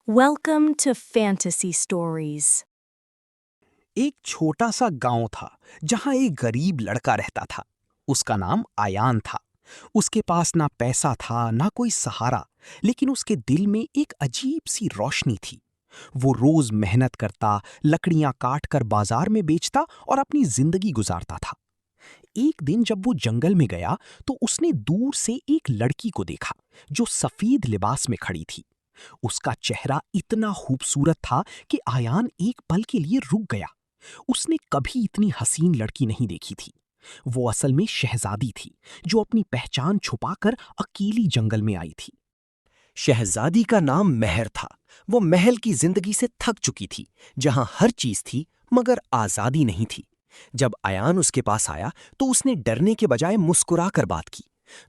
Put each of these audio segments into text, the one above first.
Welcome to Fantasy Stories. एक छोटा सा गांव था जहां एक गरीब लड़का रहता था। उसका नाम आयान था। उसके पास ना पैसा था ना कोई सहारा, लेकिन उसके दिल में एक अजीब सी रोशनी थी। वो रोज मेहनत करता, लकड़ियां काट कर बाजार में बेचता और अपनी जिंदगी गुजारता था। एक दिन जब वो जंगल में गया तो उसने दूर से एक लड़की को देखा जो सफेद लिबास में खड़ी थी। उसका चेहरा इतना खूबसूरत था कि आयान एक पल के लिए रुक गया। उसने कभी इतनी हसीन लड़की नहीं देखी थी। वो असल में शहजादी थी, जो अपनी पहचान छुपाकर अकेली जंगल में आई थी। शहजादी का नाम महर था। वो महल की जिंदगी से थक चुकी थी, जहां हर चीज थी मगर आजादी नहीं थी। जब अयान उसके पास आया तो उसने डरने के बजाय मुस्कुराकर बात की।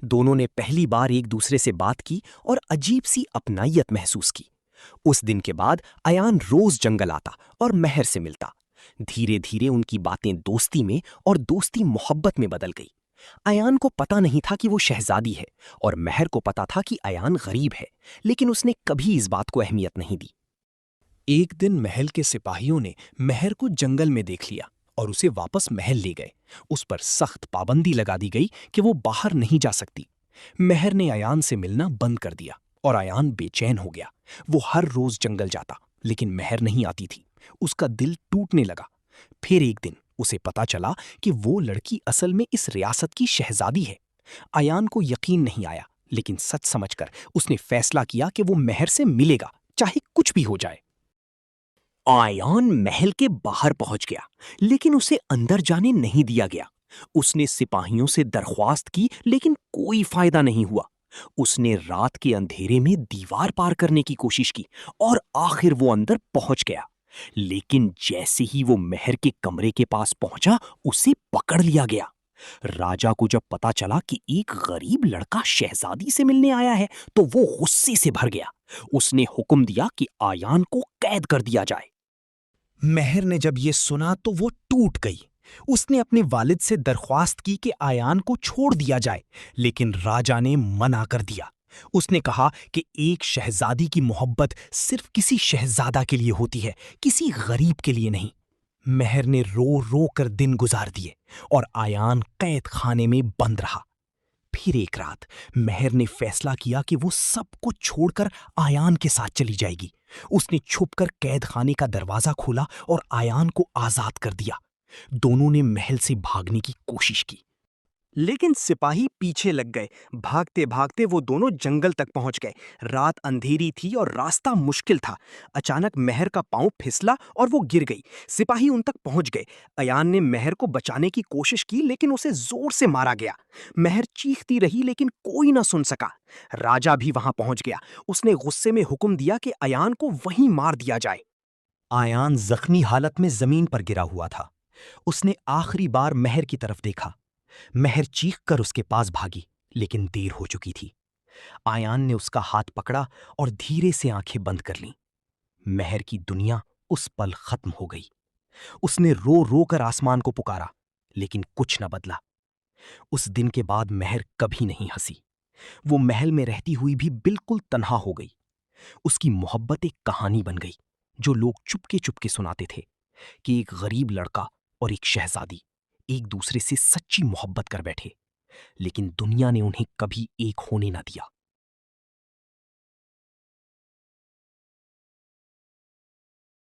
दोनों ने पहली बार एक दूसरे से बात की और अजीब सी अपनायत महसूस की। उस दिन के बाद अयान रोज जंगल आता और महर से मिलता। धीरे धीरे उनकी बातें दोस्ती में और दोस्ती मोहब्बत में बदल गई। अयान को पता नहीं था कि वो शहजादी है, और महर को पता था कि अयान गरीब है, लेकिन उसने कभी इस बात को अहमियत नहीं दी। एक दिन महल के सिपाहियों ने महर को जंगल में देख लिया और उसे वापस महल ले गए। उस पर सख्त पाबंदी लगा दी गई कि वो बाहर नहीं जा सकती। महर ने अयान से मिलना बंद कर दिया और अयान बेचैन हो गया। वो हर रोज जंगल जाता, लेकिन महर नहीं आती थी। उसका दिल टूटने लगा। फिर एक दिन उसे पता चला कि वो लड़की असल में इस रियासत की शहजादी है। अयान को यकीन नहीं आया, लेकिन सच समझकर उसने फैसला किया कि वो महर से मिलेगा, चाहे कुछ भी हो जाए। आयान महल के बाहर पहुंच गया, लेकिन उसे अंदर जाने नहीं दिया गया। उसने सिपाहियों से दरख्वास्त की, लेकिन कोई फायदा नहीं हुआ। उसने रात के अंधेरे में दीवार पार करने की कोशिश की और आखिर वो अंदर पहुंच गया। लेकिन जैसे ही वो महर के कमरे के पास पहुंचा, उसे पकड़ लिया गया। राजा को जब पता चला कि एक गरीब लड़का शहजादी से मिलने आया है, तो वो गुस्से से भर गया। उसने हुक्म दिया कि आयान को कैद कर दिया जाए। महर ने जब ये सुना तो वो टूट गई। उसने अपने वालिद से दरख्वास्त की कि आयान को छोड़ दिया जाए, लेकिन राजा ने मना कर दिया। उसने कहा कि एक शहजादी की मोहब्बत सिर्फ किसी शहजादा के लिए होती है, किसी गरीब के लिए नहीं। महर ने रो रो कर दिन गुजार दिए और आयान कैद खाने में बंद रहा। फिर एक रात महर ने फैसला किया कि वो सब कुछ छोड़कर आयान के साथ चली जाएगी। उसने छुपकर कैद खाने का दरवाजा खोला और आयान को आजाद कर दिया। दोनों ने महल से भागने की कोशिश की, लेकिन सिपाही पीछे लग गए। भागते भागते वो दोनों जंगल तक पहुंच गए। रात अंधेरी थी और रास्ता मुश्किल था। अचानक महर का पांव फिसला और वो गिर गई। सिपाही उन तक पहुंच गए। अयान ने महर को बचाने की कोशिश की, लेकिन उसे जोर से मारा गया। महर चीखती रही, लेकिन कोई ना सुन सका। राजा भी वहां पहुंच गया। उसने गुस्से में हुक्म दिया कि अयान को वहीं मार दिया जाए। आयान जख्मी हालत में जमीन पर गिरा हुआ था। उसने आखिरी बार महर की तरफ देखा। महर चीख कर उसके पास भागी, लेकिन देर हो चुकी थी। आयान ने उसका हाथ पकड़ा और धीरे से आंखें बंद कर लीं। महर की दुनिया उस पल खत्म हो गई। उसने रो रो कर आसमान को पुकारा, लेकिन कुछ न बदला। उस दिन के बाद महर कभी नहीं हंसी। वो महल में रहती हुई भी बिल्कुल तन्हा हो गई। उसकी मोहब्बत एक कहानी बन गई, जो लोग चुपके चुपके सुनाते थे, कि एक गरीब लड़का और एक शहजादी एक दूसरे से सच्ची मोहब्बत कर बैठे, लेकिन दुनिया ने उन्हें कभी एक होने ना दिया।